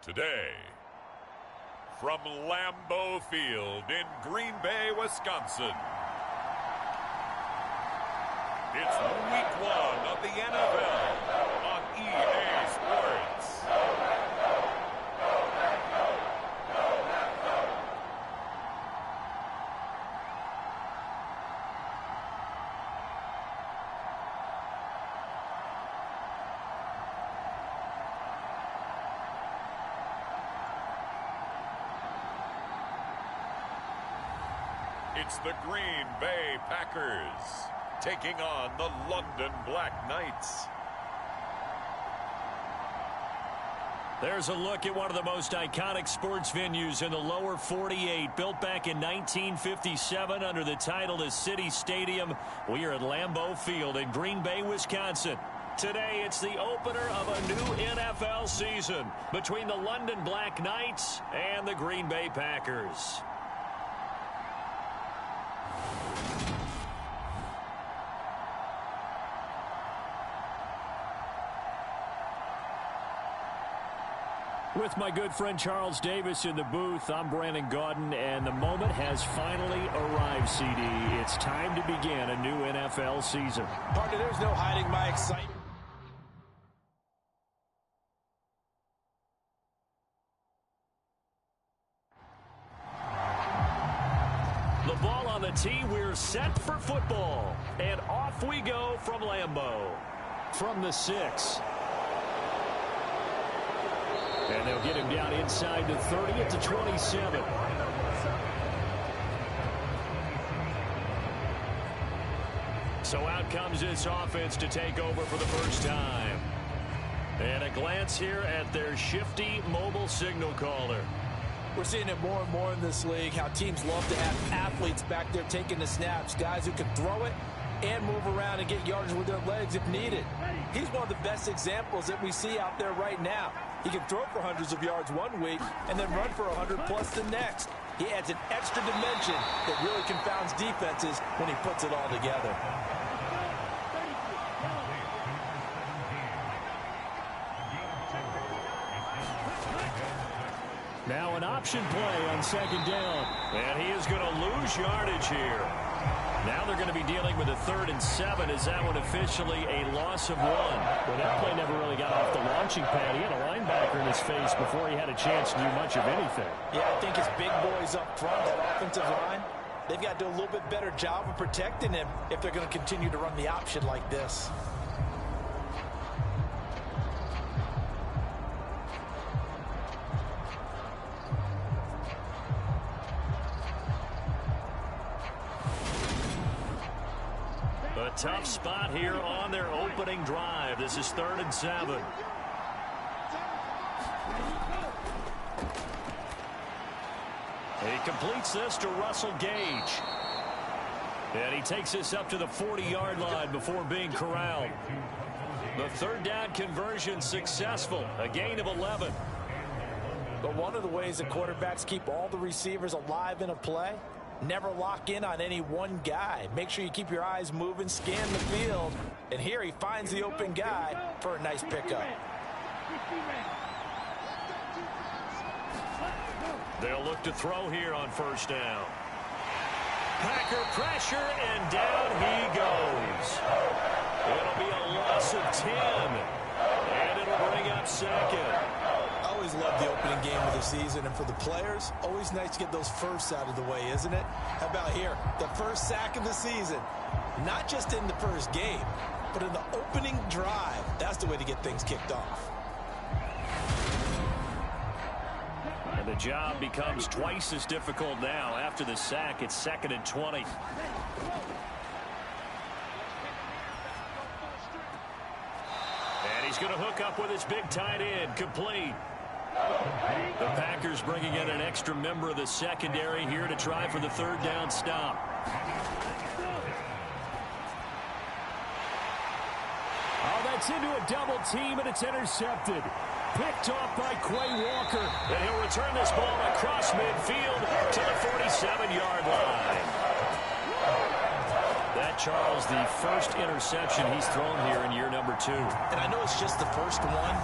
Today, from Lambeau Field in Green Bay, Wisconsin, it's Week 1 of the NFL on EA Sports. It's the Green Bay Packers taking on the London Black Knights. There's a look at one of the most iconic sports venues in the lower 48, built back in 1957 under the title of City Stadium. We are at Lambeau Field in Green Bay, Wisconsin. Today, it's the opener of a new NFL season between the London Black Knights and the Green Bay Packers. With my good friend Charles Davis in the booth, I'm Brandon Gaudin, and the moment has finally arrived, CD. It's time to begin a new NFL season. Partner, there's no hiding my excitement. The ball on the tee, we're set for football. And off we go from Lambeau. From the 6. And they'll get him down inside the 30 at the 27. So out comes this offense to take over for the first time. And a glance here at their shifty mobile signal caller. We're seeing it more and more in this league, how teams love to have athletes back there taking the snaps, guys who can throw it and move around and get yardage with their legs if needed. He's one of the best examples that we see out there right now. He can throw for hundreds of yards one week and then run for 100+ the next. He adds an extra dimension that really confounds defenses when he puts it all together. Now an option play on second down. And he is going to lose yardage here. Now they're going to be dealing with a 3rd and 7. Is that one officially a loss of 1? Well, that play never really got off the launching pad. He had a linebacker in his face before he had a chance to do much of anything. Yeah, I think his big boys up front, that offensive line, they've got to do a little bit better job of protecting him if they're going to continue to run the option like this. A tough spot here on their opening drive. This is 3rd and 7. He completes this to Russell Gage. And he takes this up to the 40-yard line before being corralled. The 3rd down conversion successful. A gain of 11. But one of the ways that quarterbacks keep all the receivers alive in a play, never lock in on any one guy. Make sure you keep your eyes moving, scan the field. And here he finds the open guy for a nice pickup. They'll look to throw here on 1st down. Packer pressure, and down he goes. It'll be a loss of 10. And it'll bring up 2nd. Always love the opening game of the season, and for the players, always nice to get those firsts out of the way, isn't it? How about here, the first sack of the season? Not just in the first game, but in the opening drive. That's the way to get things kicked off. And the job becomes twice as difficult now. After the sack, it's 2nd and 20. And he's going to hook up with his big tight end, complete. The Packers bringing in an extra member of the secondary here to try for the 3rd down stop. Oh, that's into a double team, and it's intercepted. Picked off by Quay Walker. And he'll return this ball across midfield to the 47-yard line. That, Charles, the first interception he's thrown here in year number 2. And I know it's just the first one,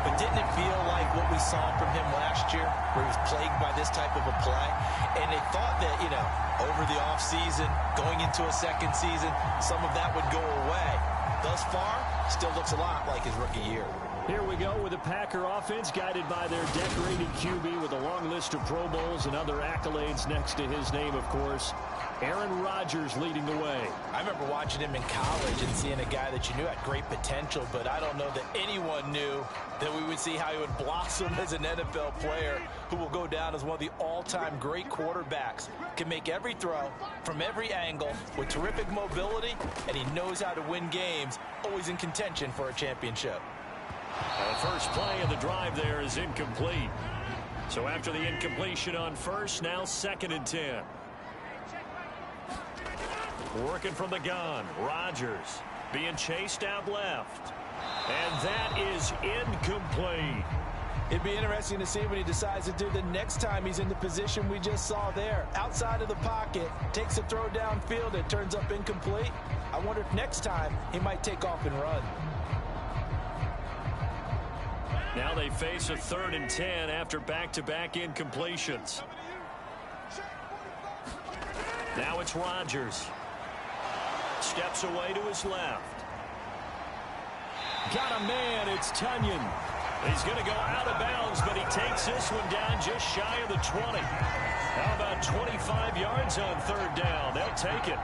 But didn't it feel like what we saw from him last year, where he was plagued by this type of a play? And they thought that, you know, over the offseason, going into a second season, some of that would go away. Thus far, still looks a lot like his rookie year. Here we go with the Packer offense, guided by their decorated QB with a long list of Pro Bowls and other accolades next to his name, of course. Aaron Rodgers leading the way. I remember watching him in college and seeing a guy that you knew had great potential, but I don't know that anyone knew that we would see how he would blossom as an NFL player who will go down as one of the all-time great quarterbacks. Can make every throw from every angle with terrific mobility, and he knows how to win games, always in contention for a championship. The first play of the drive there is incomplete. So after the incompletion on first, now 2nd and 10. Working from the gun, Rodgers being chased out left. And that is incomplete. It'd be interesting to see what he decides to do the next time he's in the position we just saw there. Outside of the pocket, takes a throw downfield, it turns up incomplete. I wonder if next time he might take off and run. Now they face a 3rd and 10 after back-to-back incompletions. Now it's Rodgers. Steps away to his left. Got a man, it's Tunyon. He's going to go out of bounds, but he takes this one down just shy of the 20. How about 25 yards on 3rd down? They'll take it.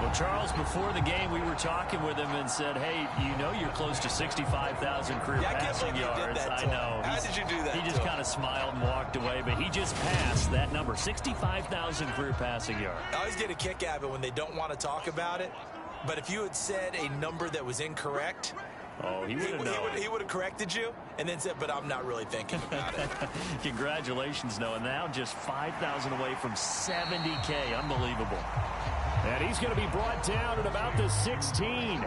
Well, Charles, before the game, we were talking with him and said, hey, you know you're close to 65,000 career passing yards. I know. How did you do that? He just kind of smiled and walked away, but he just passed that number, 65,000 career passing yards. I always get a kick out of it when they don't want to talk about it. But if you had said a number that was incorrect, oh, he would have known. He would have corrected you and then said, but I'm not really thinking about it. Congratulations, Noah. Now just 5,000 away from 70K. Unbelievable. And he's going to be brought down at about the 16.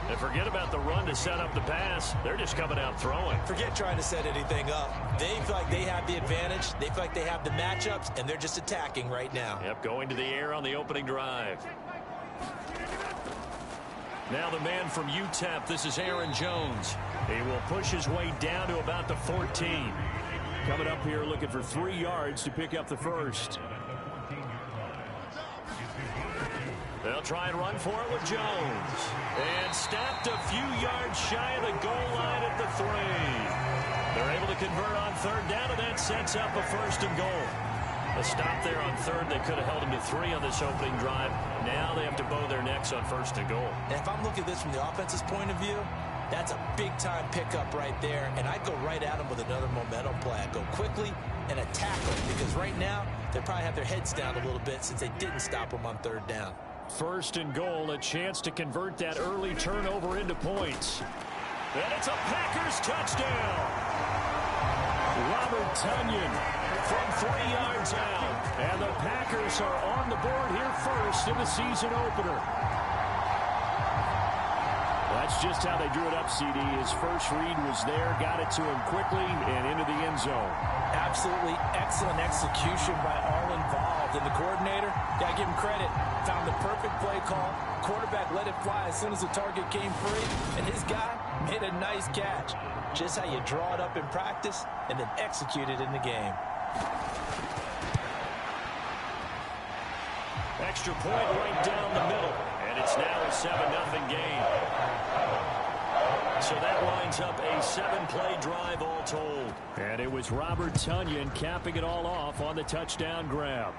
And forget about the run to set up the pass. They're just coming out throwing. Forget trying to set anything up. They feel like they have the advantage. They feel like they have the matchups, and they're just attacking right now. Yep, going to the air on the opening drive. Now the man from UTEP, this is Aaron Jones. He will push his way down to about the 14. Coming up here looking for 3 yards to pick up the first. They'll try and run for it with Jones. And stopped a few yards shy of the goal line at the 3. They're able to convert on 3rd down, and that sets up a 1st and goal. A stop there on 3rd. They could have held him to 3 on this opening drive. Now they have to bow their necks on 1st and goal. And if I'm looking at this from the offense's point of view, that's a big-time pickup right there. And I'd go right at him with another momentum play. I'd go quickly and attack them, because right now they probably have their heads down a little bit since they didn't stop them on 3rd down. 1st and goal, a chance to convert that early turnover into points. And it's a Packers touchdown. Robert Tunyon from 3 yards out. And the Packers are on the board here first in the season opener. That's just how they drew it up, CD. His first read was there, got it to him quickly and into the end zone. Absolutely excellent execution by all involved. And the coordinator, got to give him credit, found the perfect play call. Quarterback let it fly as soon as the target came free. And his guy made a nice catch. Just how you draw it up in practice and then execute it in the game. Extra point right down the middle. And it's now a 7-0 game. So that lines up a 7-play drive all told. And it was Robert Tunyon capping it all off on the touchdown grab.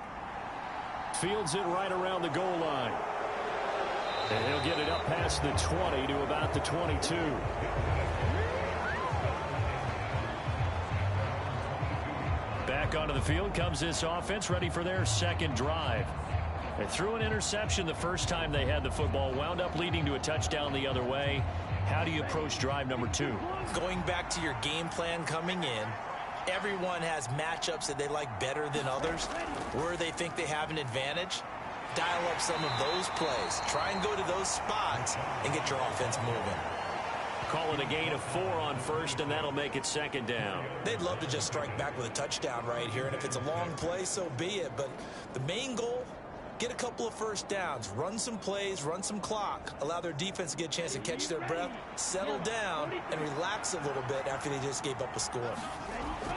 Fields it right around the goal line. And he'll get it up past the 20 to about the 22. Back onto the field comes this offense, ready for their 2nd drive. They threw an interception the first time they had the football, wound up leading to a touchdown the other way. How do you approach drive number 2? Going back to your game plan coming in, everyone has matchups that they like better than others. Where they think they have an advantage, dial up some of those plays. Try and go to those spots and get your offense moving. Call it a gain of 4 on 1st, and that'll make it 2nd down. They'd love to just strike back with a touchdown right here, and if it's a long play, so be it. But the main goal get a couple of first downs, run some plays, run some clock, allow their defense to get a chance to catch their breath, settle down, and relax a little bit after they just gave up a score.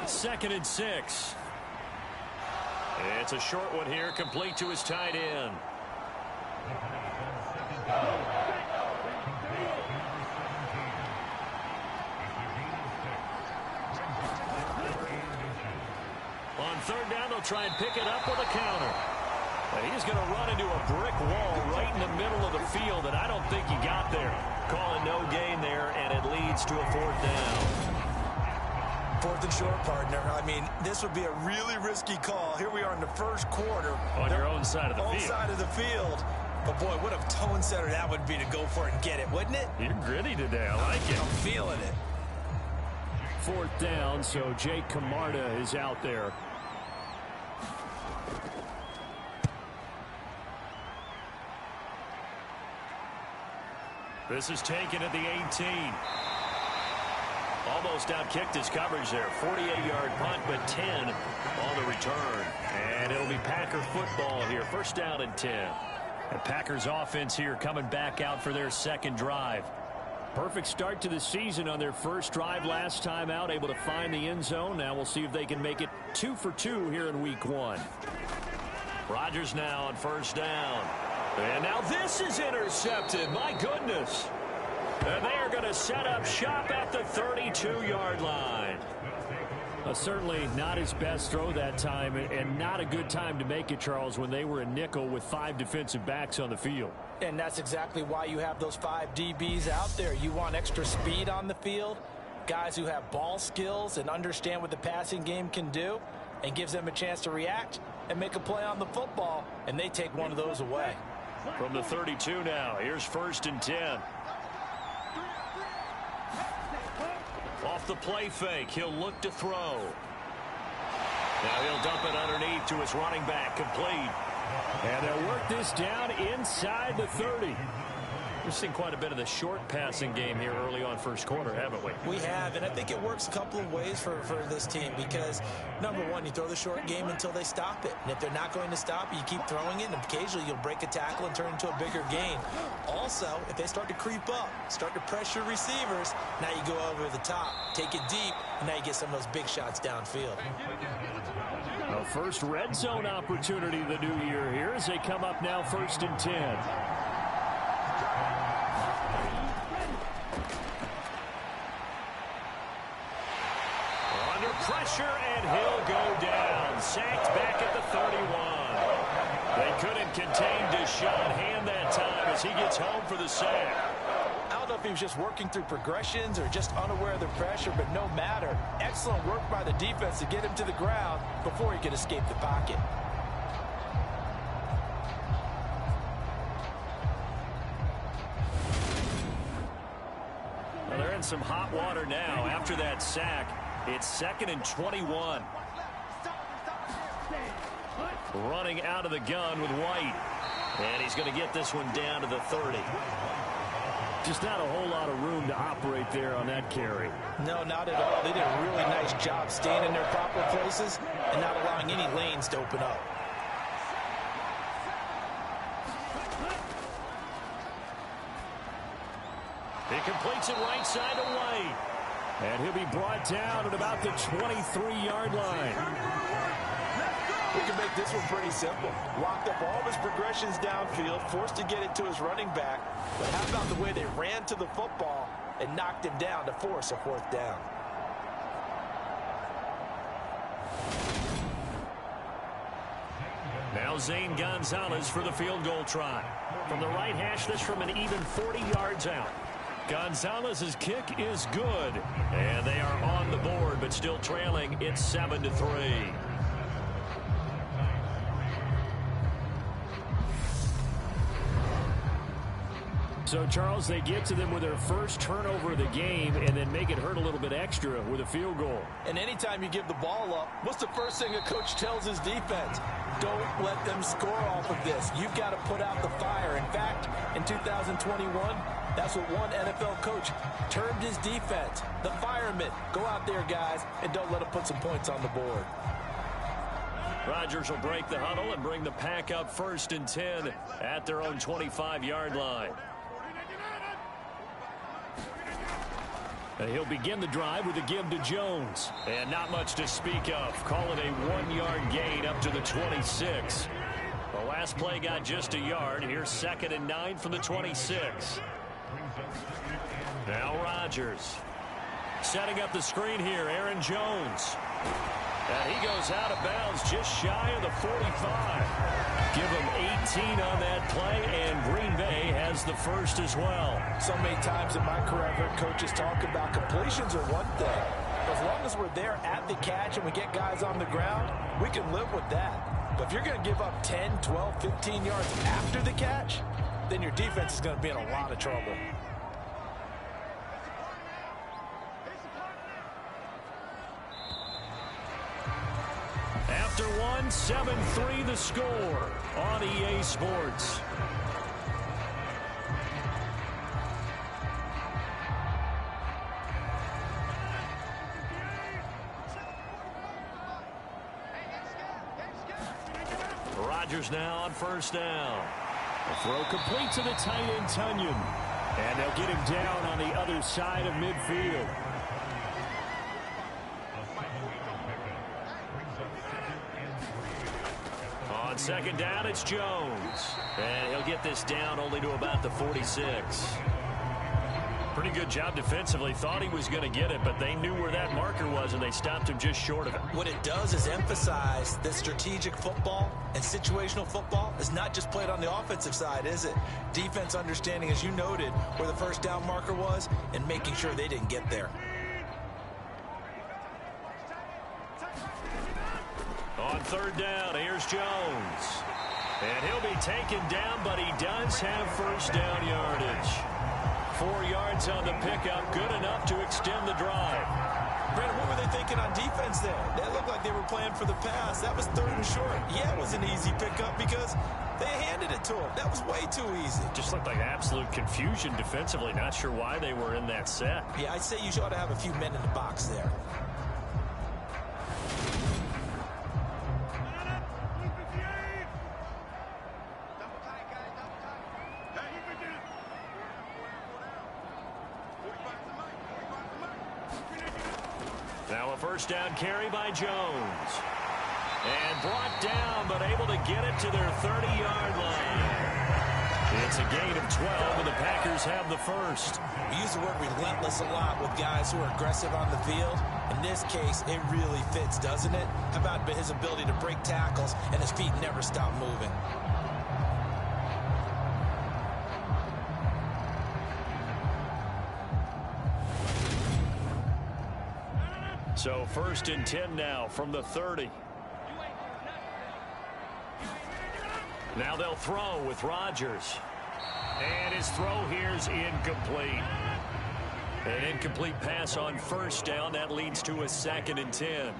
2nd and 6. It's a short one here, complete to his tight end. On 3rd down, they'll try and pick it up with a counter. And he's going to run into a brick wall right in the middle of the field, and I don't think he got there. Calling no gain there, and it leads to a 4th down. 4th and short, partner. I mean, this would be a really risky call. Here we are in the 1st quarter. On your own side of the field. Own side of the field. But, boy, what a tone setter that would be to go for it and get it, wouldn't it? You're gritty today. I like it. I'm feeling it. 4th down, so Jake Camarda is out there. This is taken at the 18. Almost outkicked his coverage there. 48-yard punt, but 10 on the return. And it'll be Packer football here. 1st down and 10. The Packers offense here coming back out for their 2nd drive. Perfect start to the season on their 1st drive last time out, able to find the end zone. Now we'll see if they can make it 2 for 2 here in week 1. Rodgers now on 1st down. And now this is intercepted. My goodness. And they are going to set up shop at the 32-yard line. Certainly not his best throw that time, and not a good time to make it, Charles, when they were a nickel with 5 defensive backs on the field. And that's exactly why you have those 5 DBs out there. You want extra speed on the field, guys who have ball skills and understand what the passing game can do, and gives them a chance to react and make a play on the football, and they take one of those away. From the 32 now, here's 1st and 10. Off the play fake, he'll look to throw. Now he'll dump it underneath to his running back, complete. And they'll work this down inside the 30. We've seen quite a bit of the short passing game here early on 1st quarter, haven't we? We have, and I think it works a couple of ways for this team because, number one, you throw the short game until they stop it. And if they're not going to stop it, you keep throwing it, and occasionally you'll break a tackle and turn it into a bigger gain. Also, if they start to creep up, start to pressure receivers, now you go over the top, take it deep, and now you get some of those big shots downfield. A first red zone opportunity the new year here as they come up now 1st and 10. Pressure, and he'll go down. Sacked back at the 31. They couldn't contain Deshaun Hand that time as he gets home for the sack. I don't know if he was just working through progressions or just unaware of the pressure, but no matter. Excellent work by the defense to get him to the ground before he could escape the pocket. Well, they're in some hot water now after that sack. It's 2nd and 21. Running out of the gun with White. And he's going to get this one down to the 30. Just not a whole lot of room to operate there on that carry. No, not at all. They did a really nice job staying in their proper places and not allowing any lanes to open up. He completes it right side to White. And he'll be brought down at about the 23-yard line. We can make this one pretty simple. Locked up all of his progressions downfield, forced to get it to his running back. But how about the way they ran to the football and knocked him down to force a 4th down? Now Zane Gonzalez for the field goal try. From the right hash, this from an even 40 yards out. Gonzalez's kick is good. And they are on the board, but still trailing. It's 7-3. So, Charles, they get to them with their first turnover of the game and then make it hurt a little bit extra with a field goal. And anytime you give the ball up, what's the first thing a coach tells his defense? Don't let them score off of this. You've got to put out the fire. In fact, in 2021, that's what one NFL coach termed his defense. The firemen. Go out there, guys, and don't let them put some points on the board. Rodgers will break the huddle and bring the pack up 1st and 10 at their own 25-yard line. And he'll begin the drive with a give to Jones. And not much to speak of. Call it a 1-yard gain up to the 26. The last play got just a yard. Here's 2nd and 9 from the 26. Now Rodgers. Setting up the screen here, Aaron Jones. And he goes out of bounds just shy of the 45. Give him 18 on that play, and Green Bay has the first as well. So many times in my career, I've heard coaches talk about completions are one thing. As long as we're there at the catch and we get guys on the ground, we can live with that. But if you're going to give up 10, 12, 15 yards after the catch, then your defense is going to be in a lot of trouble. After one, 7-3 the score on EA Sports. Rodgers now on 1st down. The throw complete to the tight end, Tunyon. And they'll get him down on the other side of midfield. On 2nd down, it's Jones. And he'll get this down only to about the 46. Pretty good job defensively. Thought he was going to get it, but they knew where that marker was, and they stopped him just short of it. What it does is emphasize that strategic football and situational football is not just played on the offensive side, is it? Defense understanding, as you noted, where the 1st down marker was and making sure they didn't get there. On 3rd down, here's Jones. And he'll be taken down, but he does have 1st down yardage. 4 yards on the pickup, good enough to extend the drive. Brandon, what were they thinking on defense there? They looked like they were playing for the pass. That was 3rd and short. Yeah, it was an easy pickup because they handed it to him. That was way too easy. Just looked like absolute confusion defensively. Not sure why they were in that set. Yeah, I'd say you ought to have a few men in the box there. Now a 1st down carry by Jones. And brought down, but able to get it to their 30-yard line. It's a gain of 12, and the Packers have the first. We use the word relentless a lot with guys who are aggressive on the field. In this case, it really fits, doesn't it? How about his ability to break tackles and his feet never stop moving? So 1st and 10 now from the 30. Now they'll throw with Rodgers. And his throw here's incomplete. An incomplete pass on 1st down. That leads to a 2nd and 10.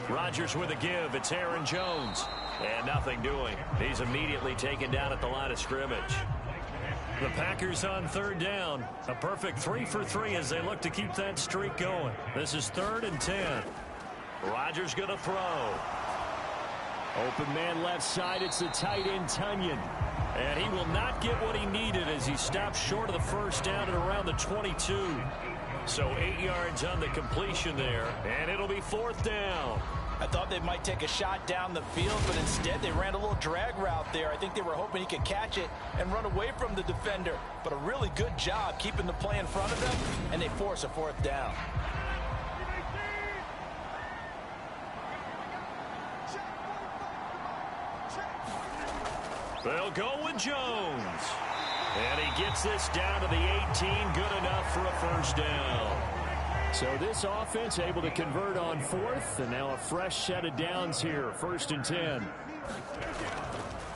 Rodgers with a give. It's Aaron Jones. And nothing doing. He's immediately taken down at the line of scrimmage. The Packers on 3rd down. A perfect 3 for 3 as they look to keep that streak going. This is 3rd and 10. Rodgers going to throw. Open man left side. It's the tight end, Tunyon. And he will not get what he needed as he stops short of the 1st down at around the 22. So 8 yards on the completion there. And it'll be 4th down. I thought they might take a shot down the field, but instead they ran a little drag route there. I think they were hoping he could catch it and run away from the defender. But a really good job keeping the play in front of them, and they force a 4th down. They'll go with Jones. And he gets this down to the 18. Good enough for a 1st down. So this offense able to convert on 4th, and now a fresh set of downs here, 1st and 10.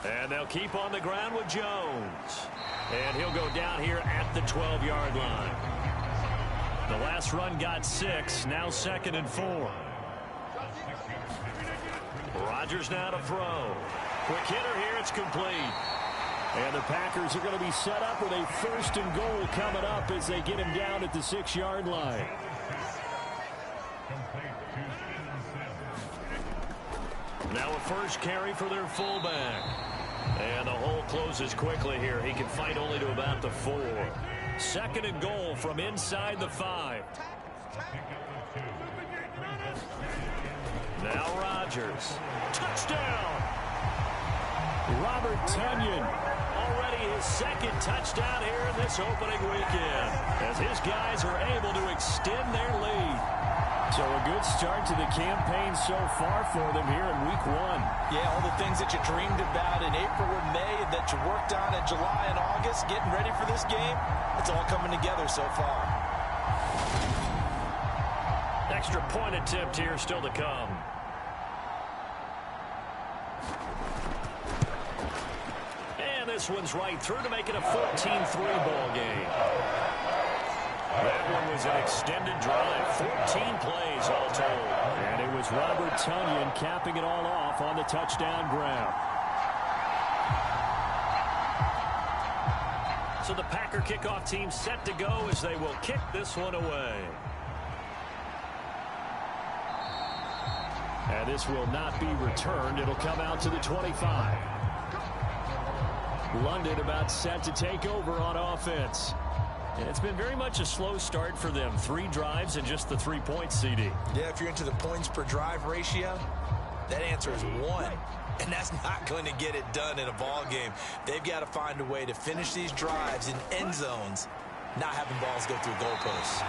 And they'll keep on the ground with Jones. And he'll go down here at the 12-yard line. The last run got 6, now 2nd and 4. Rodgers now to throw. Quick hitter here, it's complete. And the Packers are going to be set up with a 1st and goal coming up as they get him down at the 6-yard line. Now a first carry for their fullback. And the hole closes quickly here. He can fight only to about the 4. Second and goal from inside the 5. Now Rodgers. Touchdown! Robert Tonyan. Already his second touchdown here in this opening weekend, as his guys are able to extend their lead. So a good start to the campaign so far for them here in week 1. Yeah, all the things that you dreamed about in April and May that you worked on in July and August, getting ready for this game, it's all coming together so far. Extra point attempt here still to come. And this one's right through to make it a 14-3 ball game. That one was an extended drive, 14 plays all told. And it was Robert Tonyan capping it all off on the touchdown grab. So the Packer kickoff team set to go as they will kick this one away. And this will not be returned. It'll come out to the 25. London about set to take over on offense. And it's been very much a slow start for them. 3 drives and just the 3 points, CD. Yeah, if you're into the points per drive ratio, that answer is 1. And that's not going to get it done in a ball game. They've got to find a way to finish these drives in end zones, not having balls go through goalposts.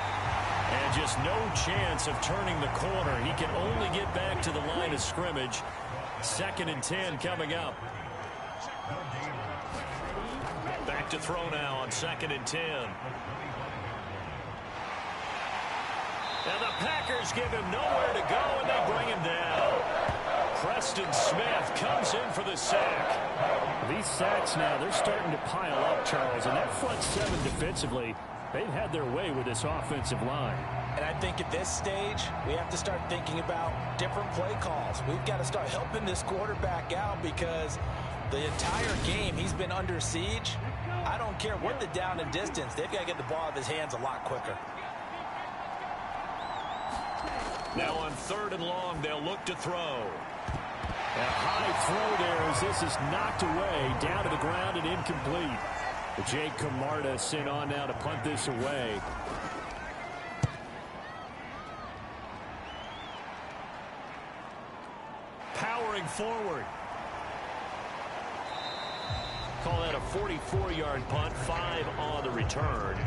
And just no chance of turning the corner. He can only get back to the line of scrimmage. 2nd and 10 coming up. Back to throw now on 2nd and 10. And the Packers give him nowhere to go, and they bring him down. Preston Smith comes in for the sack. These sacks now, they're starting to pile up, Charles. And that front 7 defensively, they've had their way with this offensive line. And I think at this stage, we have to start thinking about different play calls. We've got to start helping this quarterback out because the entire game he's been under siege. I don't care what the down and distance. They've got to get the ball out of his hands a lot quicker. Now on 3rd and long, they'll look to throw. A high throw there as this is knocked away, down to the ground and incomplete. Jake Camarda sent on now to punt this away. Powering forward. Call that a 44-yard punt, 5 on the return.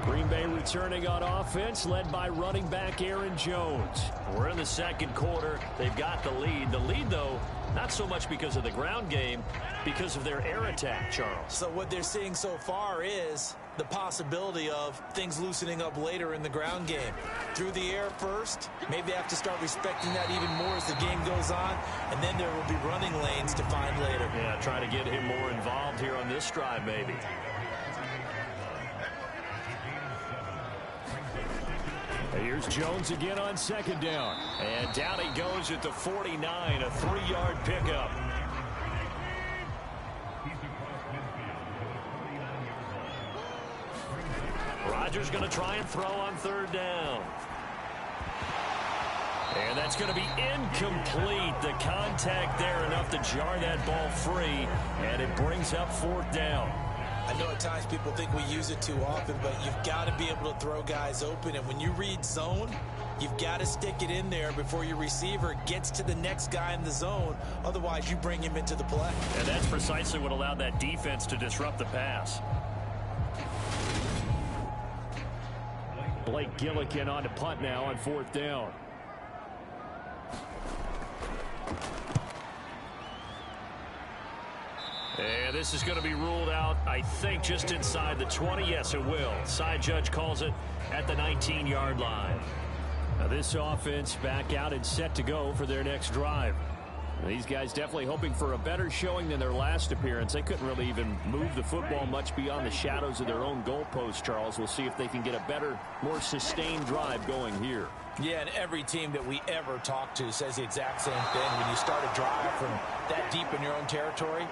Green Bay returning on offense, led by running back Aaron Jones. We're in the 2nd quarter. They've got the lead. The lead, though, not so much because of the ground game, because of their air attack, Charles. So what they're seeing so far is the possibility of things loosening up later in the ground game. Through the air first, maybe they have to start respecting that even more as the game goes on, and then there will be running lanes to find later. Yeah, try to get him more involved here on this drive, maybe. Here's Jones again on 2nd down. And down he goes at the 49, a 3-yard pickup. Rodgers going to try and throw on 3rd down. And that's going to be incomplete. The contact there enough to jar that ball free, and it brings up 4th down. I know at times people think we use it too often, but you've got to be able to throw guys open. And when you read zone, you've got to stick it in there before your receiver gets to the next guy in the zone. Otherwise, you bring him into the play. And that's precisely what allowed that defense to disrupt the pass. Blake Gillikin on to punt now on 4th down. And this is going to be ruled out, I think, just inside the 20. Yes, it will. Side judge calls it at the 19-yard line. Now this offense back out and set to go for their next drive. These guys definitely hoping for a better showing than their last appearance. They couldn't really even move the football much beyond the shadows of their own goalpost, Charles. We'll see if they can get a better, more sustained drive going here. Yeah, and every team that we ever talk to says the exact same thing. When you start a drive from that deep in your own territory,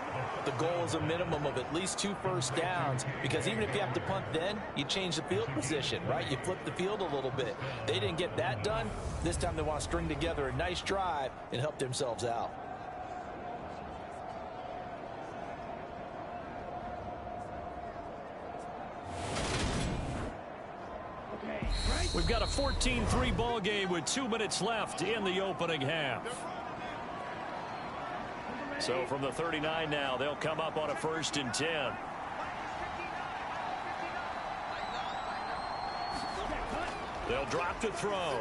the goal is a minimum of at least 2 first downs, because even if you have to punt then, you change the field position, right? You flip the field a little bit. They didn't get that done. This time they want to string together a nice drive and help themselves out. We've got a 14-3 ball game with 2 minutes left in the opening half. So from the 39 now, they'll come up on a 1st and 10. They'll drop to throw.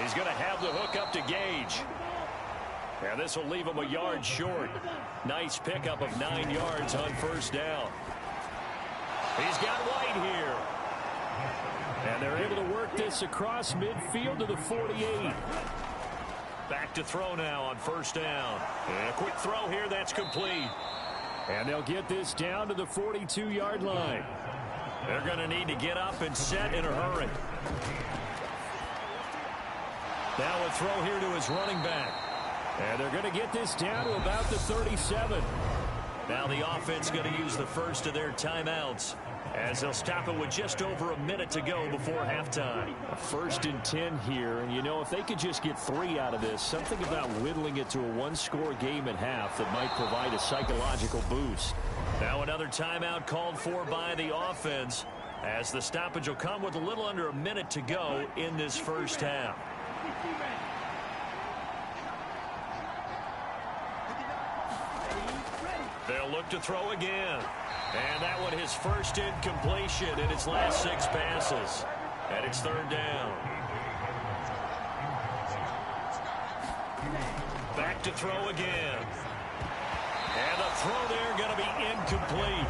He's going to have the hook up to Gage. And this will leave him a yard short. Nice pickup of 9 yards on 1st down. He's got White here. And they're able to work this across midfield to the 48. Back to throw now on 1st down. And a quick throw here, that's complete. And they'll get this down to the 42-yard line. They're going to need to get up and set in a hurry. Now a throw here to his running back. And they're going to get this down to about the 37. Now the offense going to use the first of their timeouts, as they'll stop it with just over a minute to go before halftime. A 1st and 10 here, and you know, if they could just get 3 out of this, something about whittling it to a 1-score game at half that might provide a psychological boost. Now another timeout called for by the offense, as the stoppage will come with a little under a minute to go in this 1st half. They'll look to throw again. And that one his first incompletion in its last 6 passes. And it's 3rd down. Back to throw again. And the throw there going to be incomplete.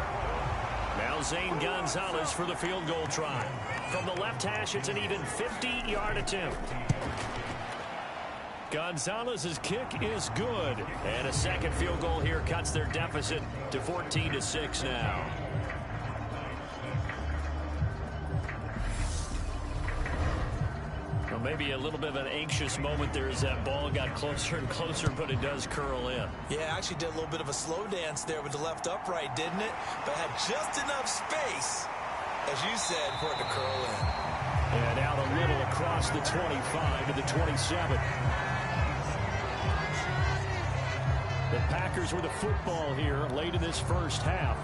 Now Zane Gonzalez for the field goal try. From the left hash, it's an even 50-yard attempt. Gonzalez's kick is good. And a second field goal here cuts their deficit to 14-6 now. Well, maybe a little bit of an anxious moment there as that ball got closer and closer, but it does curl in. Yeah, actually did a little bit of a slow dance there with the left upright, didn't it? But had just enough space, as you said, for it to curl in. And out a little across the 25 to the 27. The Packers with a football here late in this 1st half.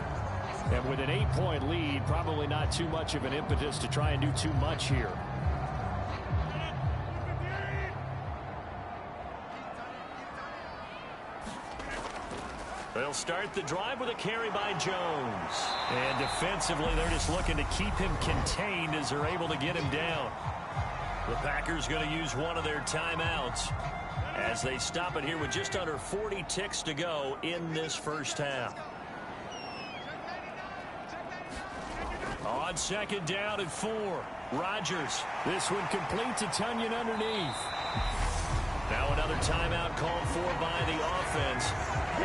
And with an 8-point lead, probably not too much of an impetus to try and do too much here. They'll start the drive with a carry by Jones. And defensively, they're just looking to keep him contained as they're able to get him down. The Packers going to use one of their timeouts as they stop it here with just under 40 ticks to go in this 1st half. On 2nd down and 4. Rodgers. This one complete to Tunyon underneath. Now another timeout called for by the offense,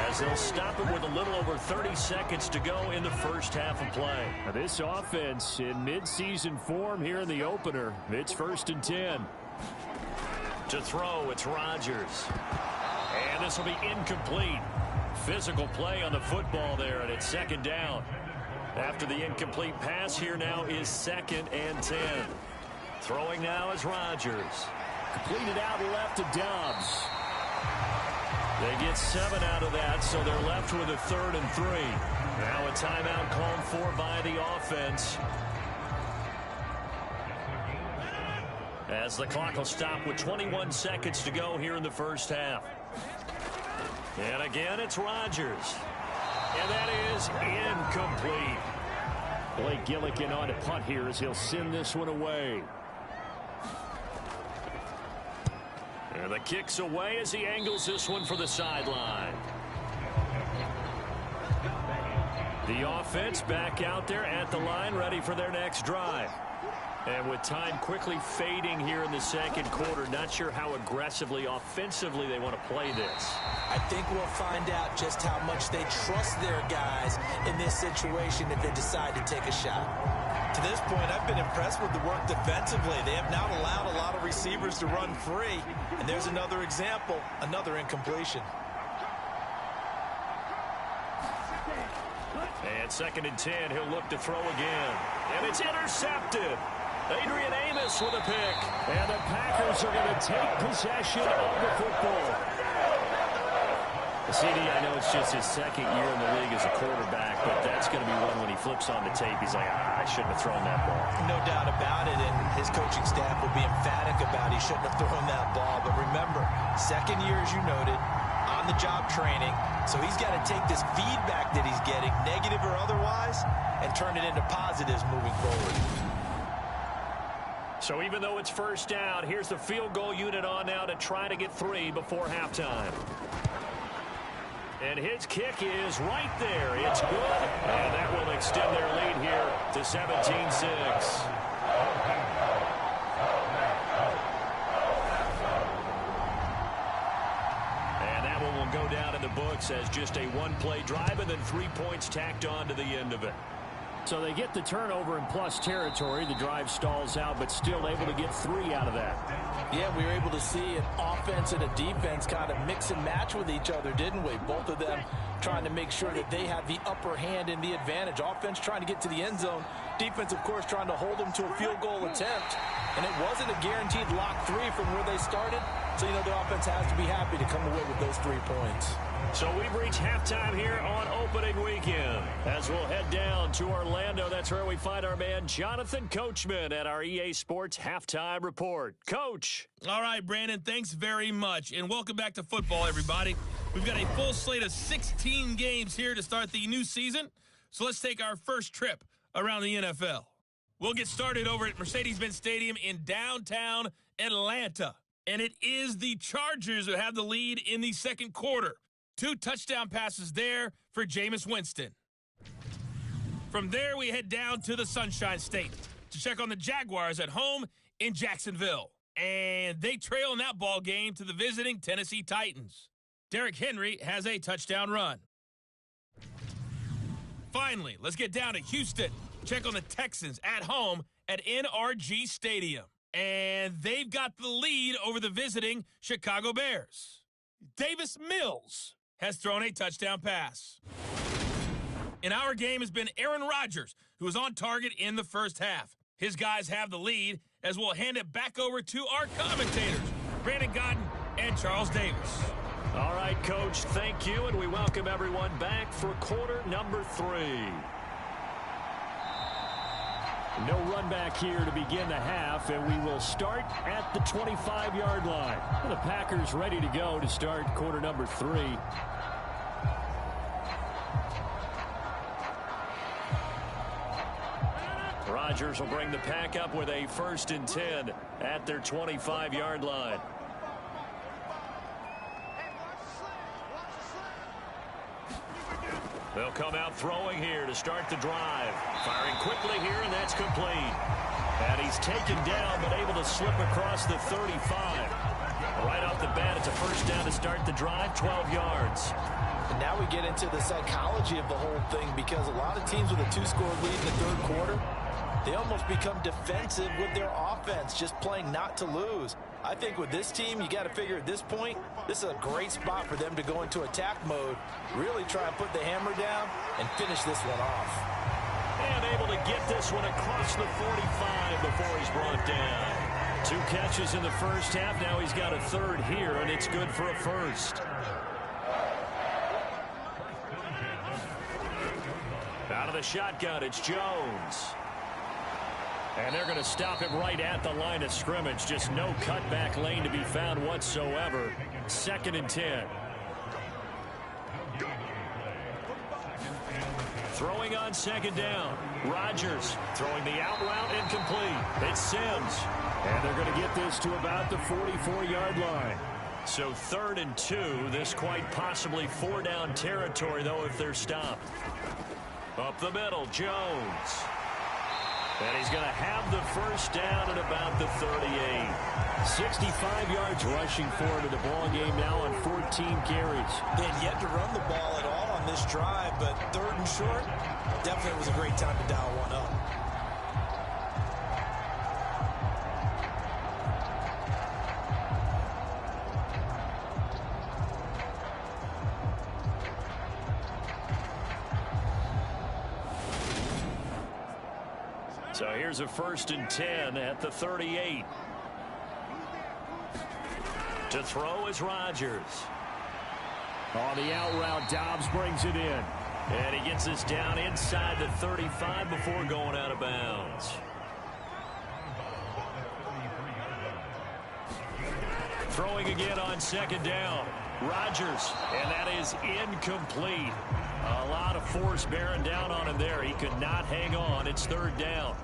as they'll stop it with a little over 30 seconds to go in the 1st half of play. Now this offense in midseason form here in the opener. It's 1st and 10. To throw, it's Rodgers. And this will be incomplete. Physical play on the football there, and it's 2nd down. After the incomplete pass, here now is 2nd and 10. Throwing now is Rodgers. Completed out left to Dobbs. They get 7 out of that, so they're left with a 3rd and 3. Now a timeout called for by the offense, as the clock will stop with 21 seconds to go here in the 1st half. And again, it's Rodgers. And that is incomplete. Blake Gillikin on a punt here as he'll send this one away. And the kick's away as he angles this one for the sideline. The offense back out there at the line, ready for their next drive. And with time quickly fading here in the 2nd quarter, not sure how aggressively, offensively they want to play this. I think we'll find out just how much they trust their guys in this situation if they decide to take a shot. To this point, I've been impressed with the work defensively. They have not allowed a lot of receivers to run free. And there's another example, another incompletion. And 2nd and 10, he'll look to throw again. And it's intercepted. Adrian Amos with a pick. And the Packers are going to take possession of the football. CD, I know it's just his 2nd year in the league as a quarterback, but that's going to be one when he flips on the tape. He's like, I shouldn't have thrown that ball. No doubt about it, and his coaching staff will be emphatic about he shouldn't have thrown that ball. But remember, 2nd year, as you noted, on-the-job training, so he's got to take this feedback that he's getting, negative or otherwise, and turn it into positives moving forward. So even though it's 1st down, here's the field goal unit on now to try to get 3 before halftime. And his kick is right there. It's good. And that will extend their lead here to 17-6. And that one will go down in the books as just a one-play drive and then 3 points tacked on to the end of it. So they get the turnover in plus territory. The drive stalls out, but still able to get 3 out of that. Yeah, we were able to see an offense and a defense kind of mix and match with each other, didn't we? Both of them trying to make sure that they have the upper hand and the advantage. Offense trying to get to the end zone. Defense, of course, trying to hold them to a field goal attempt. And it wasn't a guaranteed lock 3 from where they started. So, you know, the offense has to be happy to come away with those 3 points. So we've reached halftime here on opening weekend. As we'll head down to Orlando, that's where we find our man Jonathan Coachman at our EA Sports Halftime Report. Coach. All right, Brandon, thanks very much. And welcome back to football, everybody. We've got a full slate of 16 games here to start the new season. So let's take our first trip around the NFL. We'll get started over at Mercedes-Benz Stadium in downtown Atlanta. And it is the Chargers who have the lead in the 2nd quarter. 2 touchdown passes there for Jameis Winston. From there, we head down to the Sunshine State to check on the Jaguars at home in Jacksonville. And they trail in that ball game to the visiting Tennessee Titans. Derrick Henry has a touchdown run. Finally, let's get down to Houston. Check on the Texans at home at NRG Stadium. And they've got the lead over the visiting Chicago Bears. Davis Mills has thrown a touchdown pass. In our game has been Aaron Rodgers, who was on target in the first half. His guys have the lead as we'll hand it back over to our commentators, Brandon Godden and Charles Davis. All right, Coach, thank you, and we welcome everyone back for quarter number 3. No run back here to begin the half, and we will start at the 25-yard line. The Packers ready to go to start quarter number 3. Rodgers will bring the pack up with a 1st and 10 at their 25-yard line. They'll come out throwing here to start the drive. Firing quickly here, and that's complete. And he's taken down, but able to slip across the 35. Right off the bat, it's a 1st down to start the drive, 12 yards. And now we get into the psychology of the whole thing, because a lot of teams with a 2-score lead in the 3rd quarter, they almost become defensive with their offense, just playing not to lose. I think with this team, you got to figure at this point, this is a great spot for them to go into attack mode, really try and put the hammer down and finish this one off. And able to get this one across the 45 before he's brought down. 2 catches in the first half. Now he's got a 3rd here, and it's good for a 1st. Out of the shotgun, it's Jones. And they're going to stop him right at the line of scrimmage. Just no cutback lane to be found whatsoever. 2nd and 10. Throwing on 2nd down. Rodgers throwing the out route incomplete. It's Sims. And they're going to get this to about the 44-yard line. So 3rd and 2. This quite possibly 4-down territory, though, if they're stopped. Up the middle, Jones. And he's going to have the 1st down at about the 38. 65 yards rushing forward to the ball game now on 14 carries. They had yet to run the ball at all on this drive, but 3rd and short, definitely was a great time to dial one up. So here's a 1st and 10 at the 38. To throw is Rodgers. On the out route, Dobbs brings it in. And he gets us down inside the 35 before going out of bounds. Throwing again on 2nd down. Rodgers, and that is incomplete. A lot of force bearing down on him there. He could not hang on. It's 3rd down.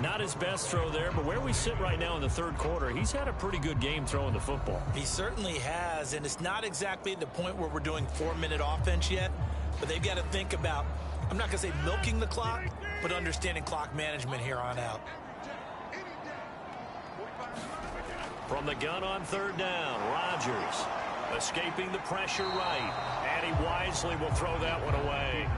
Not his best throw there, but where we sit right now in the 3rd quarter, he's had a pretty good game throwing the football. He certainly has, and it's not exactly the point where we're doing 4-minute offense yet, but they've got to think about, I'm not going to say milking the clock, but understanding clock management here on out. From the gun on 3rd down, Rodgers escaping the pressure right, and he wisely will throw that one away.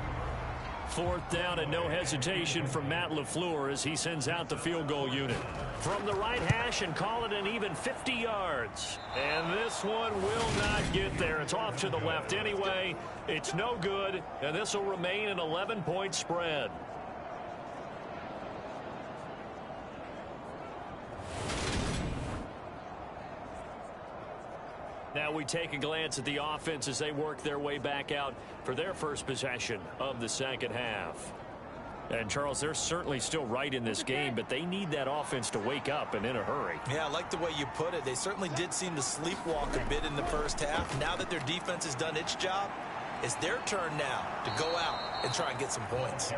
4th down and no hesitation from Matt LaFleur as he sends out the field goal unit. From the right hash and call it an even 50 yards. And this one will not get there. It's off to the left anyway. It's no good, and this will remain an 11-point spread. Now we take a glance at the offense as they work their way back out for their first possession of the 2nd half. And, Charles, they're certainly still right in this game, but they need that offense to wake up and in a hurry. Yeah, I like the way you put it. They certainly did seem to sleepwalk a bit in the 1st half. Now that their defense has done its job, it's their turn now to go out and try and get some points.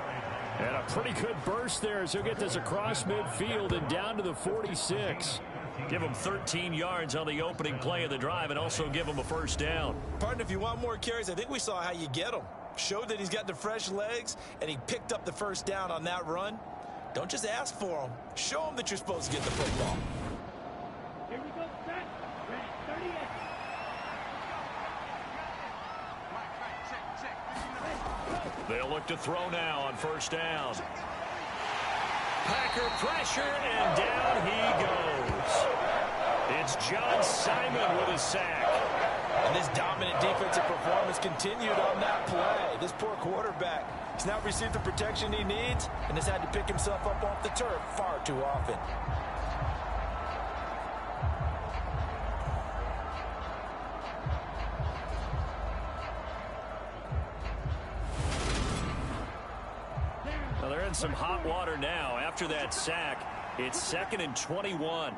And a pretty good burst there as he'll get this across midfield and down to the 46. Give him 13 yards on the opening play of the drive and also give him a 1st down. Partner, if you want more carries, I think we saw how you get them. Showed that he's got the fresh legs, and he picked up the 1st down on that run. Don't just ask for them. Show them that you're supposed to get the football. Here we go, set. Ready, 38. They'll look to throw now on 1st down. Packer pressure, and down he goes. It's John Simon with a sack. And this dominant defensive performance continued on that play. This poor quarterback has not received the protection he needs and has had to pick himself up off the turf far too often. Well, they're in some hot water now. After that sack, it's 2nd and 21.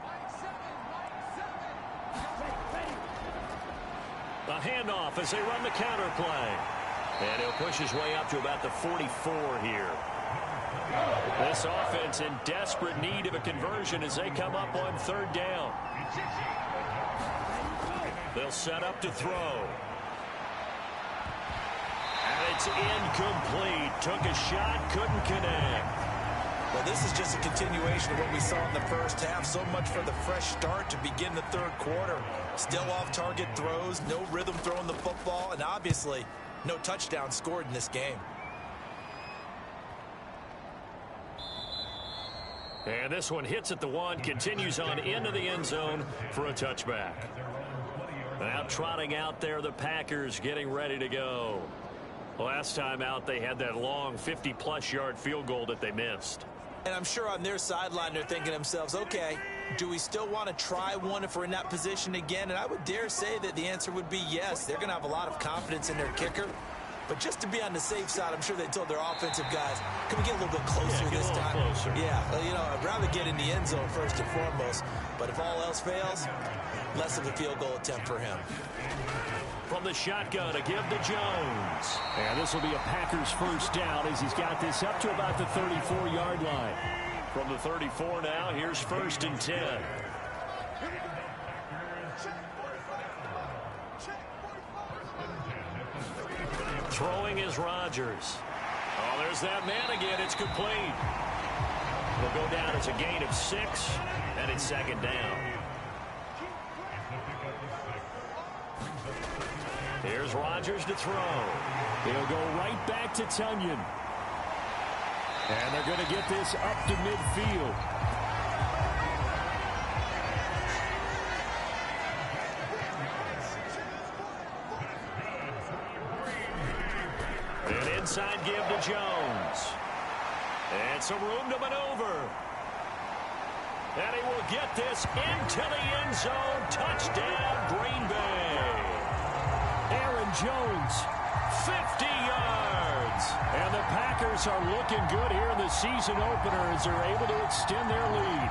A handoff as they run the counter play. And he'll push his way up to about the 44 here. This offense in desperate need of a conversion as they come up on 3rd down. They'll set up to throw. And it's incomplete. Took a shot, couldn't connect. Well, this is just a continuation of what we saw in the 1st half. So much for the fresh start to begin the 3rd quarter. Still off-target throws, no rhythm throwing the football, and obviously no touchdown scored in this game. And this one hits at the 1, continues on into the end zone for a touchback. Now trotting out there, the Packers getting ready to go. Last time out, they had that long 50-plus yard field goal that they missed. And I'm sure on their sideline they're thinking to themselves, okay, do we still want to try one if we're in that position again? And I would dare say that the answer would be yes. They're going to have a lot of confidence in their kicker. But just to be on the safe side, I'm sure they told their offensive guys, can we get a little bit closer this time? Closer. Yeah, well, you know, I'd rather get in the end zone first and foremost. But if all else fails, less of a field goal attempt for him. From the shotgun to give to Jones. And this will be a Packers 1st down as he's got this up to about the 34-yard line. From the 34 now, here's 1st and 10. Throwing is Rodgers. Oh, there's that man again. It's complete. It'll go down as a gain of 6, and it's 2nd down. Here's Rodgers to throw. He'll go right back to Tunyon. And they're going to get this up to midfield. An inside give to Jones. And some room to maneuver. And he will get this into the end zone. Touchdown, Green Bay. Aaron Jones, 50 yards. And the Packers are looking good here in the season opener as they're able to extend their lead.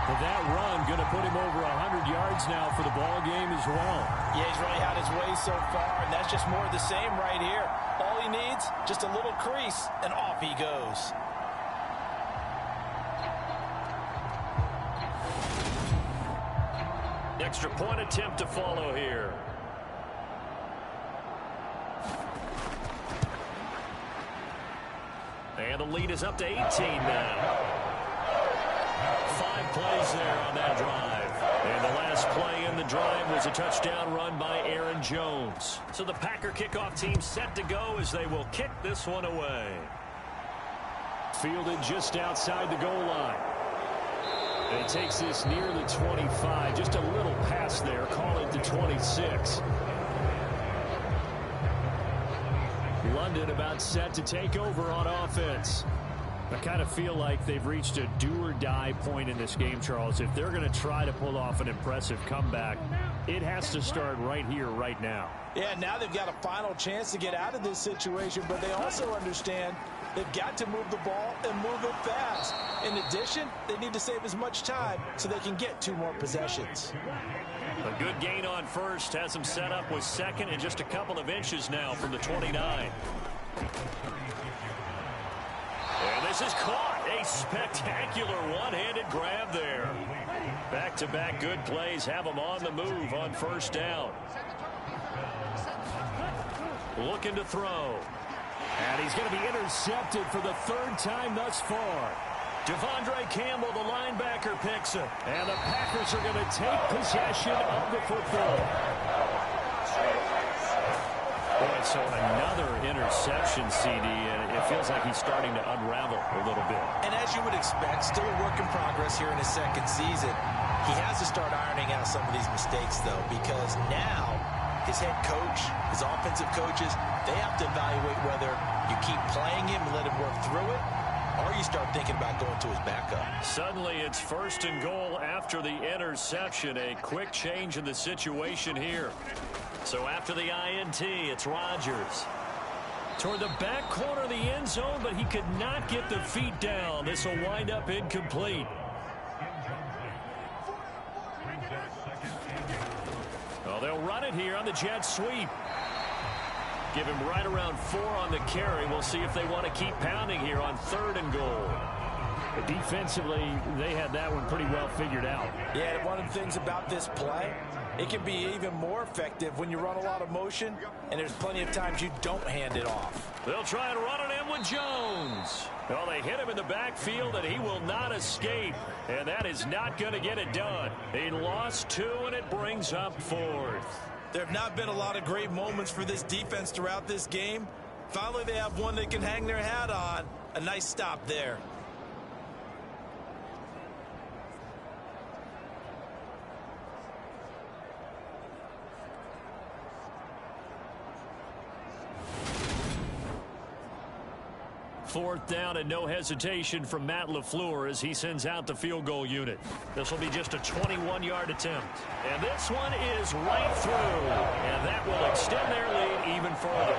But that run going to put him over 100 yards now for the ball game as well. Yeah, he's really had his way so far, and that's just more of the same right here. All he needs, just a little crease, and off he goes. Extra point attempt to follow here. And the lead is up to 18 now. 5 plays there on that drive. And the last play in the drive was a touchdown run by Aaron Jones. So the Packer kickoff team set to go as they will kick this one away. Fielded just outside the goal line. And he takes this near the 25. Just a little pass there. Call it the 26. London about set to take over on offense. I kind of feel like they've reached a do-or-die point in this game, Charles. If they're going to try to pull off an impressive comeback, it has to start right here, right now. Yeah, now they've got a final chance to get out of this situation, but they also understand they've got to move the ball and move it fast. In addition, they need to save as much time so they can get 2 more possessions. A good gain on first has them set up with second and just a couple of inches now from the 29. And this is caught. A spectacular one-handed grab there. Back-to-back good plays have them on the move on first down. Looking to throw. And he's going to be intercepted for the 3rd time thus far. Devondre Campbell, the linebacker, picks it. And the Packers are going to take possession of the football. Boy, so another interception, CD, and it feels like he's starting to unravel a little bit. And as you would expect, still a work in progress here in his 2nd season. He has to start ironing out some of these mistakes, though, because now his head coach, his offensive coaches, they have to evaluate whether you keep playing him and let him work through it, or you start thinking about going to his backup. Suddenly it's 1st and goal after the interception. A quick change in the situation here. So after the INT, it's Rodgers. Toward the back corner of the end zone, but he could not get the feet down. This will wind up incomplete. Well, they'll run it here on the jet sweep. Give him right around 4 on the carry. We'll see if they want to keep pounding here on 3rd and goal. But defensively, they had that one pretty well figured out. Yeah, one of the things about this play, it can be even more effective when you run a lot of motion, and there's plenty of times you don't hand it off. They'll try and run it in with Jones. Well, they hit him in the backfield, and he will not escape. And that is not going to get it done. He lost 2, and it brings up 4th. There have not been a lot of great moments for this defense throughout this game. Finally, they have one they can hang their hat on. A nice stop there. Fourth down and no hesitation from Matt LaFleur as he sends out the field goal unit. This will be just a 21-yard attempt. And this one is right through. And that will extend their lead even further.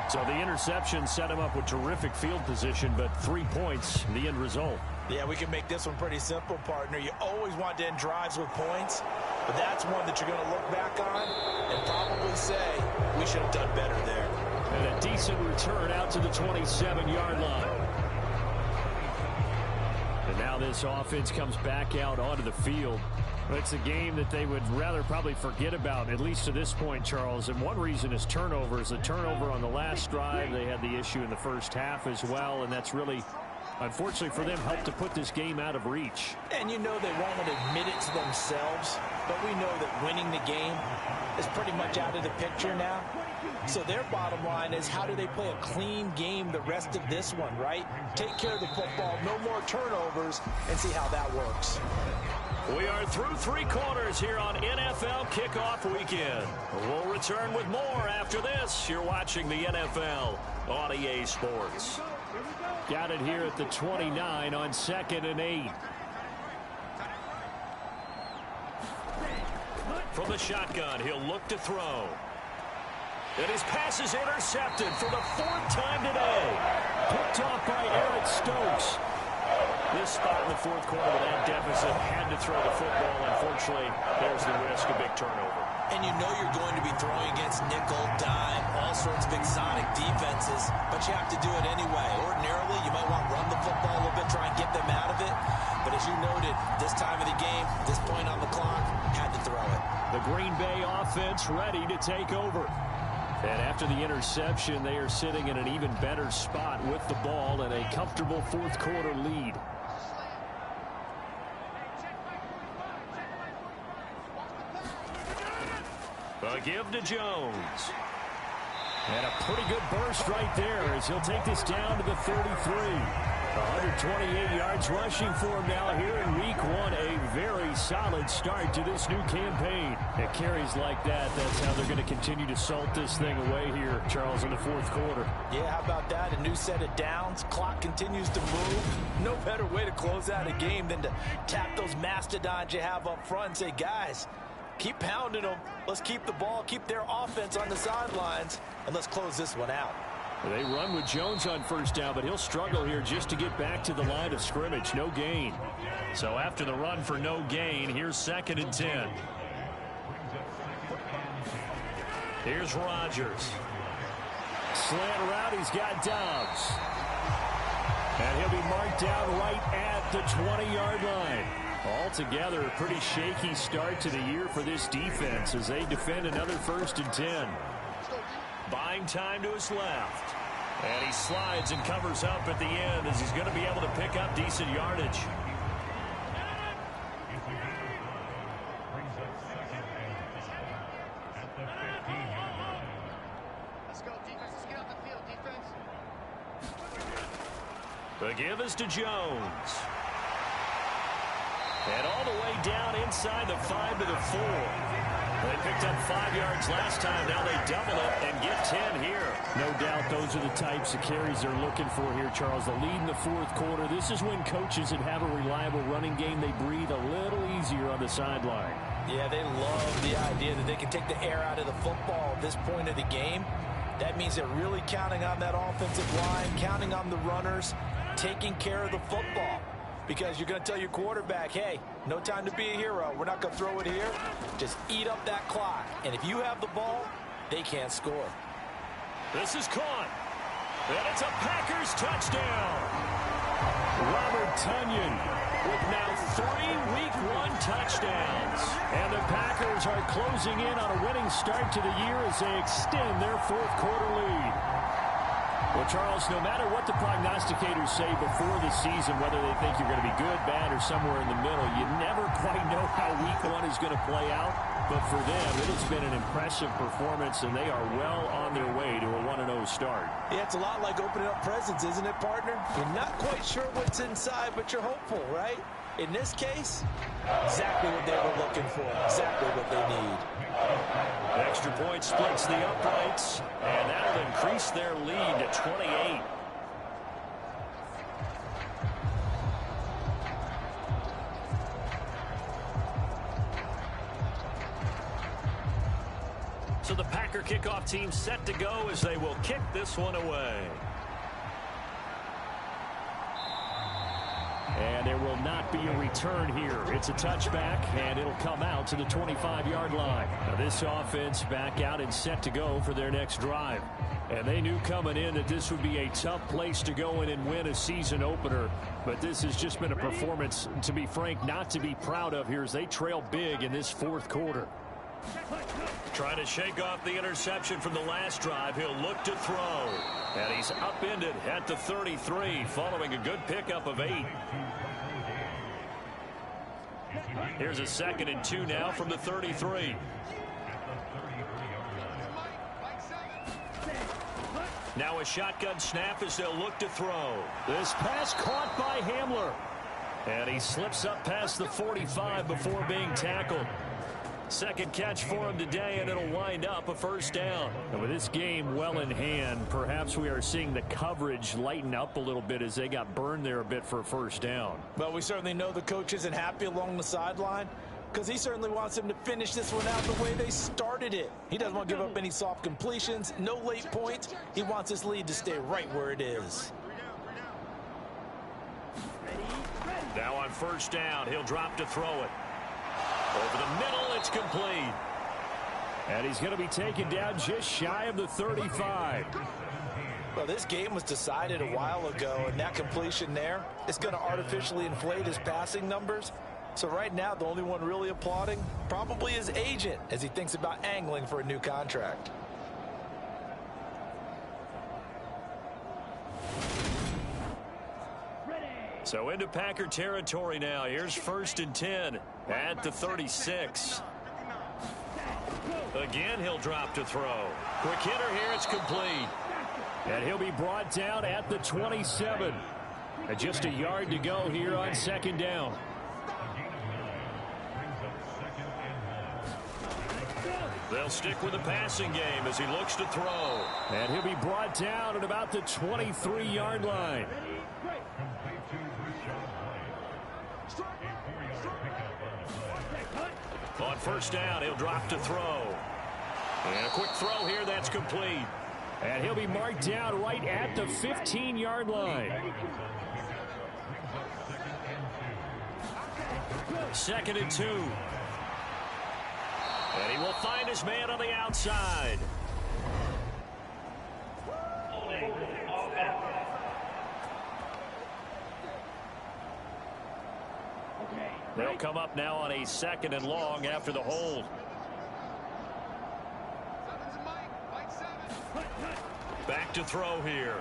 So the interception set him up with terrific field position, but 3 points, the end result. Yeah, we can make this one pretty simple, partner. You always want to end drives with points, but that's one that you're going to look back on and probably say, we should have done better there. And a decent return out to the 27-yard line. And now this offense comes back out onto the field. It's a game that they would rather probably forget about, at least to this point, Charles. And one reason is turnovers. The turnover on the last drive, they had the issue in the first half as well, and that's really, unfortunately for them, helped to put this game out of reach. And you know they won't admit it to themselves, but we know that winning the game is pretty much out of the picture now. So their bottom line is, how do they play a clean game the rest of this one, right? Take care of the football, no more turnovers, and see how that works. We are through 3 quarters here on NFL Kickoff Weekend. We'll return with more after this. You're watching the NFL on EA Sports. Got it here at the 29 on 2nd and 8. From the shotgun, he'll look to throw. And his pass is intercepted for the 4th time today. Picked off by Eric Stokes. This spot in the 4th quarter with that deficit, had to throw the football. Unfortunately, there's the risk of big turnover. And you know you're going to be throwing against nickel, dime, all sorts of exotic defenses, but you have to do it anyway. Ordinarily, you might want to run the football a little bit, try and get them out of it. But as you noted, this time of the game, this point on the clock, had to throw it. The Green Bay offense ready to take over. And after the interception, they are sitting in an even better spot with the ball and a comfortable 4th quarter lead. A give to Jones. And a pretty good burst right there as he'll take this down to the 33. 128 yards rushing for him now here in week 1. A very solid start to this new campaign. It carries like that. That's how they're going to continue to salt this thing away here, Charles, in the 4th quarter. Yeah, how about that? A new set of downs. Clock continues to move. No better way to close out a game than to tap those mastodons you have up front and say, guys, keep pounding them. Let's keep the ball, keep their offense on the sidelines, and let's close this one out. They run with Jones on 1st down, but he'll struggle here just to get back to the line of scrimmage. No gain. So after the run for no gain, here's 2nd and 10. Here's Rodgers. Slant route, he's got Dobbs. And he'll be marked down right at the 20-yard line. Altogether, a pretty shaky start to the year for this defense as they defend another 1st and 10. Buying time to his left. And he slides and covers up at the end as he's going to be able to pick up decent yardage. Let's go, defense. Let's get out the field, defense. The give is to Jones. And all the way down inside the 5 to the 4. They picked up 5 yards last time. Now they double it and get 10 here. No doubt those are the types of carries they're looking for here, Charles. The lead in the 4th quarter. This is when coaches that have a reliable running game, they breathe a little easier on the sideline. Yeah, they love the idea that they can take the air out of the football at this point of the game. That means they're really counting on that offensive line, counting on the runners, taking care of the football. Because you're going to tell your quarterback, hey, no time to be a hero. We're not going to throw it here. Just eat up that clock. And if you have the ball, they can't score. This is caught. And it's a Packers touchdown. Robert Tonyan with now 3 Week 1 touchdowns. And the Packers are closing in on a winning start to the year as they extend their 4th quarter lead. Well, Charles, no matter what the prognosticators say before the season, whether they think you're going to be good, bad, or somewhere in the middle, you never quite know how week 1 is going to play out. But for them, it has been an impressive performance, and they are well on their way to a 1-0 start. Yeah, it's a lot like opening up presents, isn't it, partner? You're not quite sure what's inside, but you're hopeful, right? In this case, exactly what they were looking for, exactly what they need. Extra point splits the uprights, and that'll increase their lead to 28. So the Packer kickoff team set to go as they will kick this one away. And there will not be a return here. It's a touchback, and it'll come out to the 25-yard line. Now this offense back out and set to go for their next drive. And they knew coming in that this would be a tough place to go in and win a season opener. But this has just been a performance, to be frank, not to be proud of here as they trail big in this 4th quarter. Trying to shake off the interception from the last drive. He'll look to throw. And he's upended at the 33 following a good pickup of 8. Here's a 2nd and 2 now from the 33. Now a shotgun snap as they'll look to throw. This pass caught by Hamler. And he slips up past the 45 before being tackled. Second catch for him today, and it'll wind up a first down. And with this game well in hand, perhaps we are seeing the coverage lighten up a little bit as they got burned there a bit for a first down. Well, we certainly know the coach isn't happy along the sideline because he certainly wants them to finish this one out the way they started it. He doesn't want to give up any soft completions, no late points. He wants his lead to stay right where it is. Now on first down, he'll drop to throw it. Over the middle, it's complete. And he's going to be taken down just shy of the 35. Well, this game was decided a while ago, and that completion there is going to artificially inflate his passing numbers. So right now, the only one really applauding probably his agent as he thinks about angling for a new contract. So into Packer territory now. Here's 1st and 10 at the 36. Again, he'll drop to throw. Quick hitter here. It's complete. And he'll be brought down at the 27. And just a yard to go here on second down. They'll stick with the passing game as he looks to throw. And he'll be brought down at about the 23-yard line. On first down, he'll drop to throw. And a quick throw here, that's complete. And he'll be marked down right at the 15-yard line. 2nd and 2. And he will find his man on the outside. They'll come up now on a 2nd and long after the hold. Back to throw here.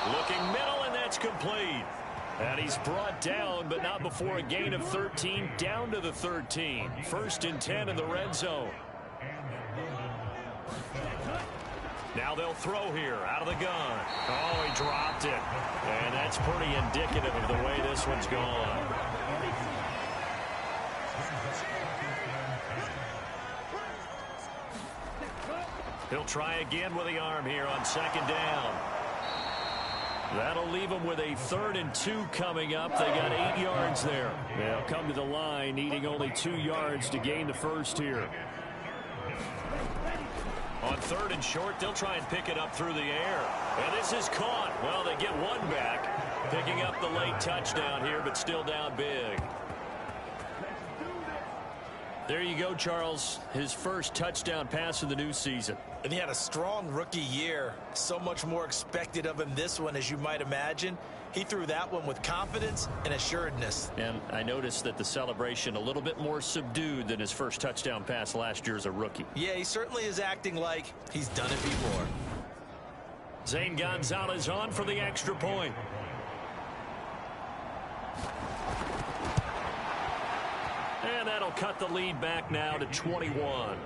Looking middle, and that's complete. And he's brought down, but not before a gain of 13, down to the 13. 1st and 10 in the red zone. Now they'll throw here out of the gun. Oh, he dropped it. And that's pretty indicative of the way this one's gone. He'll try again with the arm here on 2nd down. That'll leave them with a 3rd and 2 coming up. They got 8 yards there. They'll come to the line needing only 2 yards to gain the first here. On 3rd and short, they'll try and pick it up through the air. And this is caught. Well, they get one back, picking up the late touchdown here, but still down big. There you go, Charles. His first touchdown pass of the new season. And he had a strong rookie year. So much more expected of him this one, as you might imagine. He threw that one with confidence and assuredness. And I noticed that the celebration a little bit more subdued than his first touchdown pass last year as a rookie. Yeah, he certainly is acting like he's done it before. Zane Gonzalez on for the extra point. And that'll cut the lead back now to 21.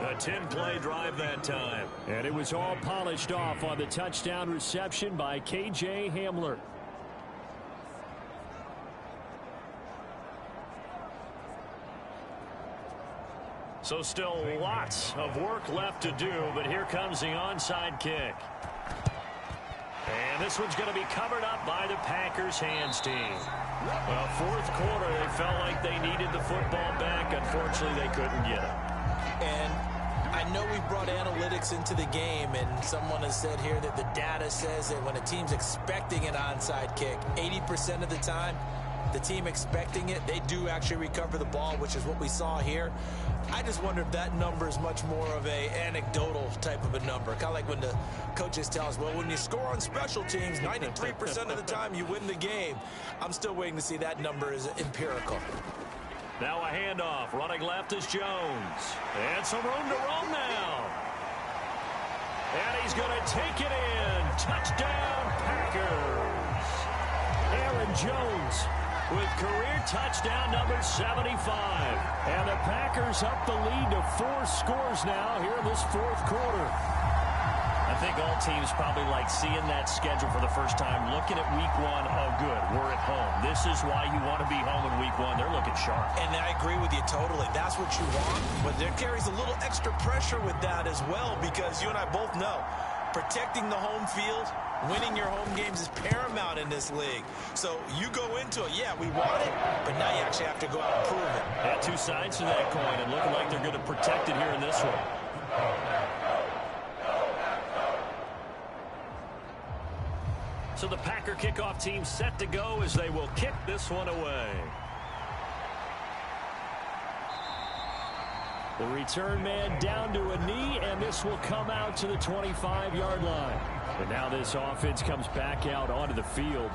A 10-play drive that time. And it was all polished off on the touchdown reception by K.J. Hamler. So still lots of work left to do, but here comes the onside kick. And this one's going to be covered up by the Packers hands team. Well, 4th quarter, they felt like they needed the football back. Unfortunately, they couldn't get it. And I know we brought analytics into the game, and someone has said here that the data says that when a team's expecting an onside kick, 80% of the time, the team expecting it, they do actually recover the ball, which is what we saw here. I just wonder if that number is much more of a anecdotal type of a number. Kind of like when the coaches tell us, well, when you score on special teams, 93% of the time you win the game. I'm still waiting to see that number is empirical. Now a handoff. Running left is Jones. And some room to roam now. And he's going to take it in. Touchdown, Packers. Aaron Jones with career touchdown number 75. And the Packers up the lead to 4 scores now here in this 4th quarter. I think all teams probably like seeing that schedule for the first time, looking at week one. Oh, good, we're at home. This is why you want to be home in week one. They're looking sharp. And I agree with you totally. That's what you want, but there carries a little extra pressure with that as well, because you and I both know protecting the home field, winning your home games is paramount in this league. So you go into it, yeah, we want it, but now you actually have to go out and prove it. Yeah, two sides to that coin, and looking like they're going to protect it here in this one. So the Packer kickoff team set to go as they will kick this one away. The return man down to a knee, and this will come out to the 25-yard line. And now this offense comes back out onto the field.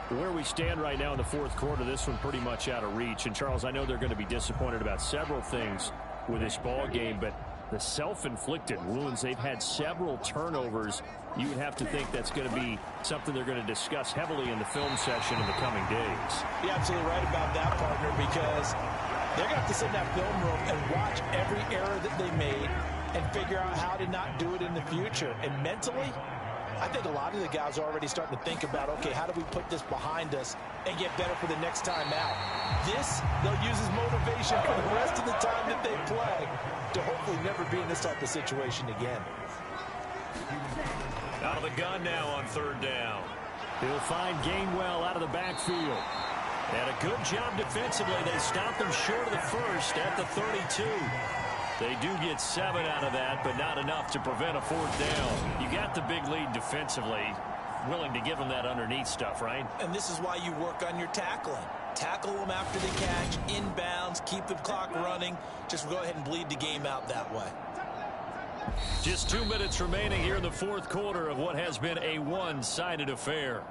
Where we stand right now in the fourth quarter, this one pretty much out of reach. And, Charles, I know they're going to be disappointed about several things with this ball game, but the self-inflicted wounds, they've had several turnovers. You would have to think that's going to be something they're going to discuss heavily in the film session in the coming days. You're absolutely right about that, partner, because they're going to have to sit in that film room and watch every error that they made and figure out how to not do it in the future. And mentally, I think a lot of the guys are already starting to think about, okay, how do we put this behind us and get better for the next time out? This, they'll use as motivation for the rest of the time that they play to hopefully never be in this type of situation again. Out of the gun now on third down. He'll find Gainwell out of the backfield. And a good job defensively. They stopped them short of the first at the 32. They do get 7 out of that, but not enough to prevent a fourth down. You got the big lead defensively. Willing to give them that underneath stuff, right? And this is why you work on your tackling. Tackle them after the catch, inbounds, keep the clock running. Just go ahead and bleed the game out that way. Just 2 minutes remaining here in the fourth quarter of what has been a one-sided affair.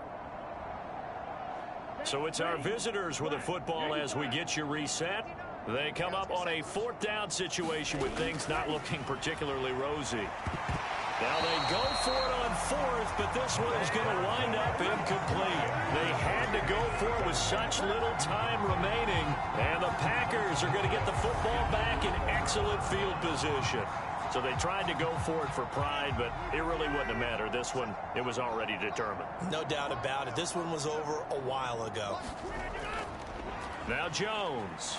So it's our visitors with the football as we get you reset. They come up on a fourth down situation with things not looking particularly rosy. Now they go for it on fourth, but this one is going to wind up incomplete. They had to go for it with such little time remaining, and the Packers are going to get the football back in excellent field position. So they tried to go for it for pride, but it really wouldn't have mattered. This one, it was already determined. No doubt about it. This one was over a while ago. Now Jones.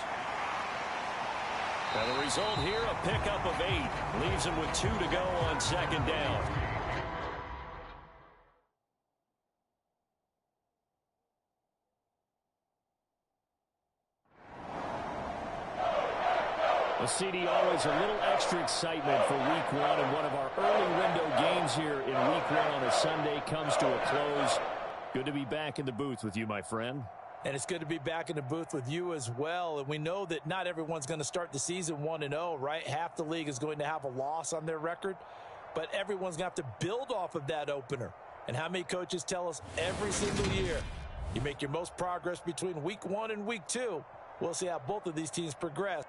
And the result here, a pickup of 8. Leaves him with 2 to go on second down. CD, always a little extra excitement for week one, and one of our early window games here in week one on a Sunday comes to a close. Good to be back in the booth with you, my friend. And it's good to be back in the booth with you as well. And we know that not everyone's going to start the season 1-0, right? Half the league is going to have a loss on their record, but everyone's going to have to build off of that opener. And how many coaches tell us every single year, you make your most progress between week 1 and week 2. We'll see how both of these teams progress